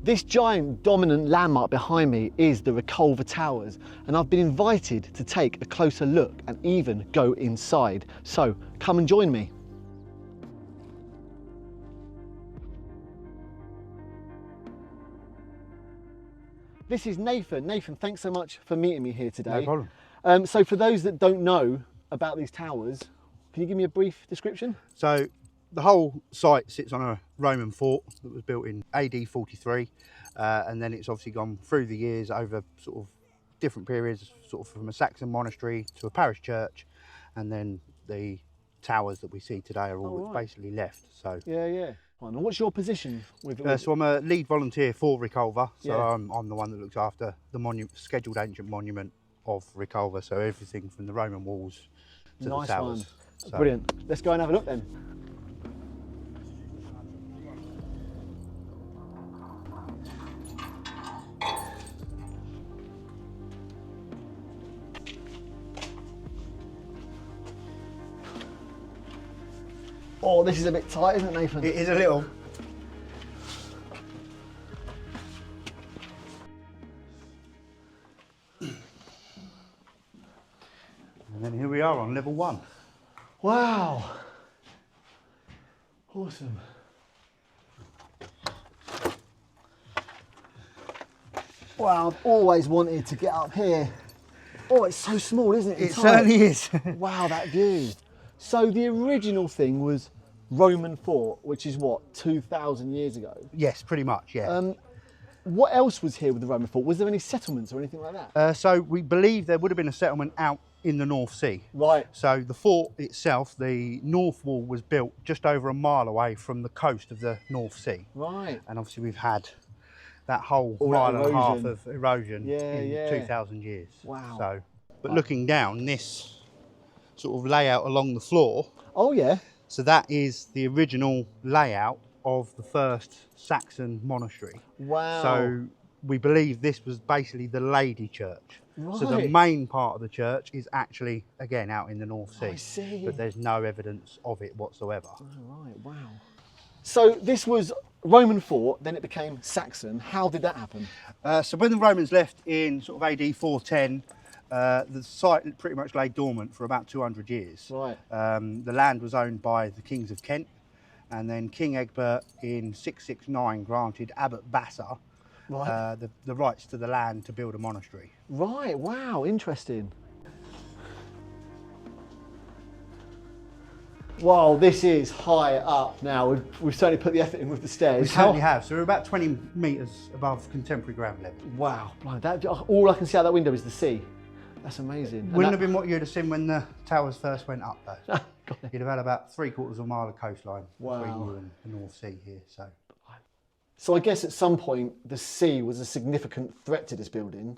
This giant dominant landmark behind me is the Reculver Towers, and I've been invited to take a closer look and even go inside. So come and join me. This is Nathan. Nathan, thanks so much for meeting me here today. No problem. So for those that don't know about these towers, can you give me a brief description? So the whole site sits on a Roman fort that was built in AD 43, and then it's obviously gone through the years over sort of different periods, sort of from a Saxon monastery to a parish church, and then the towers that we see today are all that's basically left. So yeah. And what's your position with so I'm a lead volunteer for Reculver, so yeah. I'm the one that looks after the scheduled ancient monument of Reculver, so everything from the Roman walls to nice the towers. One. So. Brilliant. Let's go and have a look then. Oh, this is a bit tight, isn't it, Nathan? It is a little. And then here we are on level 1. Wow. Awesome. Wow, I've always wanted to get up here. Oh, it's so small, isn't it? It certainly is. Wow, that view. So the original thing was Roman fort, which is what, 2,000 years ago? Yes, pretty much, yeah. What else was here with the Roman fort? Was there any settlements or anything like that? So we believe there would have been a settlement out in the North Sea. Right. So the fort itself, the north wall was built just over a mile away from the coast of the North Sea. Right. And obviously we've had that whole All mile that and a half of erosion in 2,000 years. Wow. So, but looking down this sort of layout along the floor. Oh yeah. So that is the original layout of the first Saxon monastery. Wow. So we believe this was basically the lady church. Right. So the main part of the church is actually, again, out in the North Sea. I see. But there's no evidence of it whatsoever. Oh, right, wow. So this was Roman fort, then it became Saxon. How did that happen? So when the Romans left in sort of AD 410, the site pretty much lay dormant for about 200 years. Right. The land was owned by the kings of Kent, and then King Egbert in 669 granted Abbot Basser Right. the rights to the land to build a monastery. Right, wow, interesting. Wow, this is high up now. We've certainly put the effort in with the stairs. We certainly have. So we're about 20 metres above contemporary ground level. Wow, all I can see out that window is the sea. That's amazing. Wouldn't have been what you'd have seen when the towers first went up though. Got it. You'd have had about 3/4 of a mile of coastline Wow. between you and the North Sea here. So I guess at some point the sea was a significant threat to this building.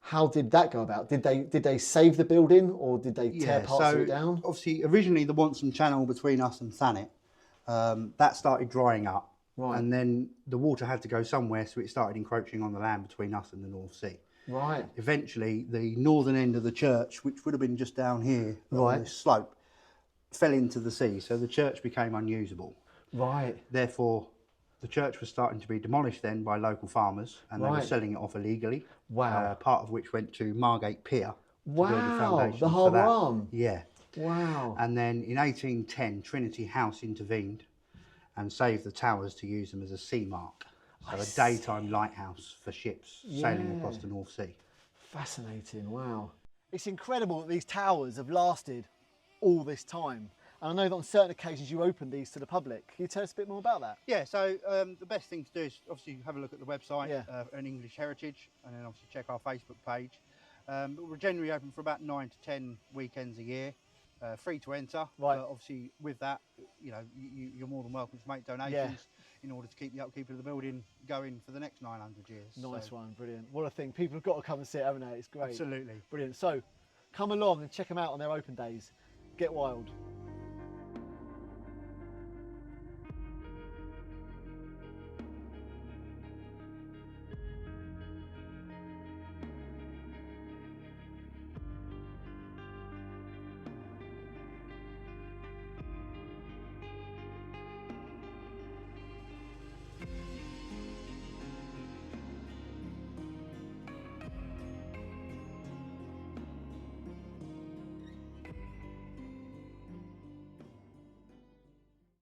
How did that go about? Did they save the building, or did they tear parts of it down? Obviously, originally the Wantsum Channel between us and Thanet, that started drying up. Right. And then the water had to go somewhere, so it started encroaching on the land between us and the North Sea. Right. Eventually, the northern end of the church, which would have been just down here Right. on this slope, fell into the sea, so the church became unusable. Right. Therefore, the church was starting to be demolished then by local farmers, and they were Right. selling it off illegally. Wow. Part of which went to Margate Pier. To build the Wow, foundations the for harbour that. arm. Yeah. Wow. And then in 1810, Trinity House intervened and saved the towers to use them as a sea mark. So a daytime lighthouse for ships sailing across the North Sea. Fascinating, wow. It's incredible that these towers have lasted all this time. And I know that on certain occasions you open these to the public. Can you tell us a bit more about that? Yeah, so the best thing to do is obviously have a look at the website, an English Heritage, and then obviously check our Facebook page. But we're generally open for about 9 to 10 weekends a year, free to enter. Right. But obviously with that, you know, you're more than welcome to make donations in order to keep the upkeep of the building going for the next 900 years. Nice one, brilliant. What a thing. People have got to come and see it, haven't they? It's great. Absolutely. Brilliant. So come along and check them out on their open days. Get wild.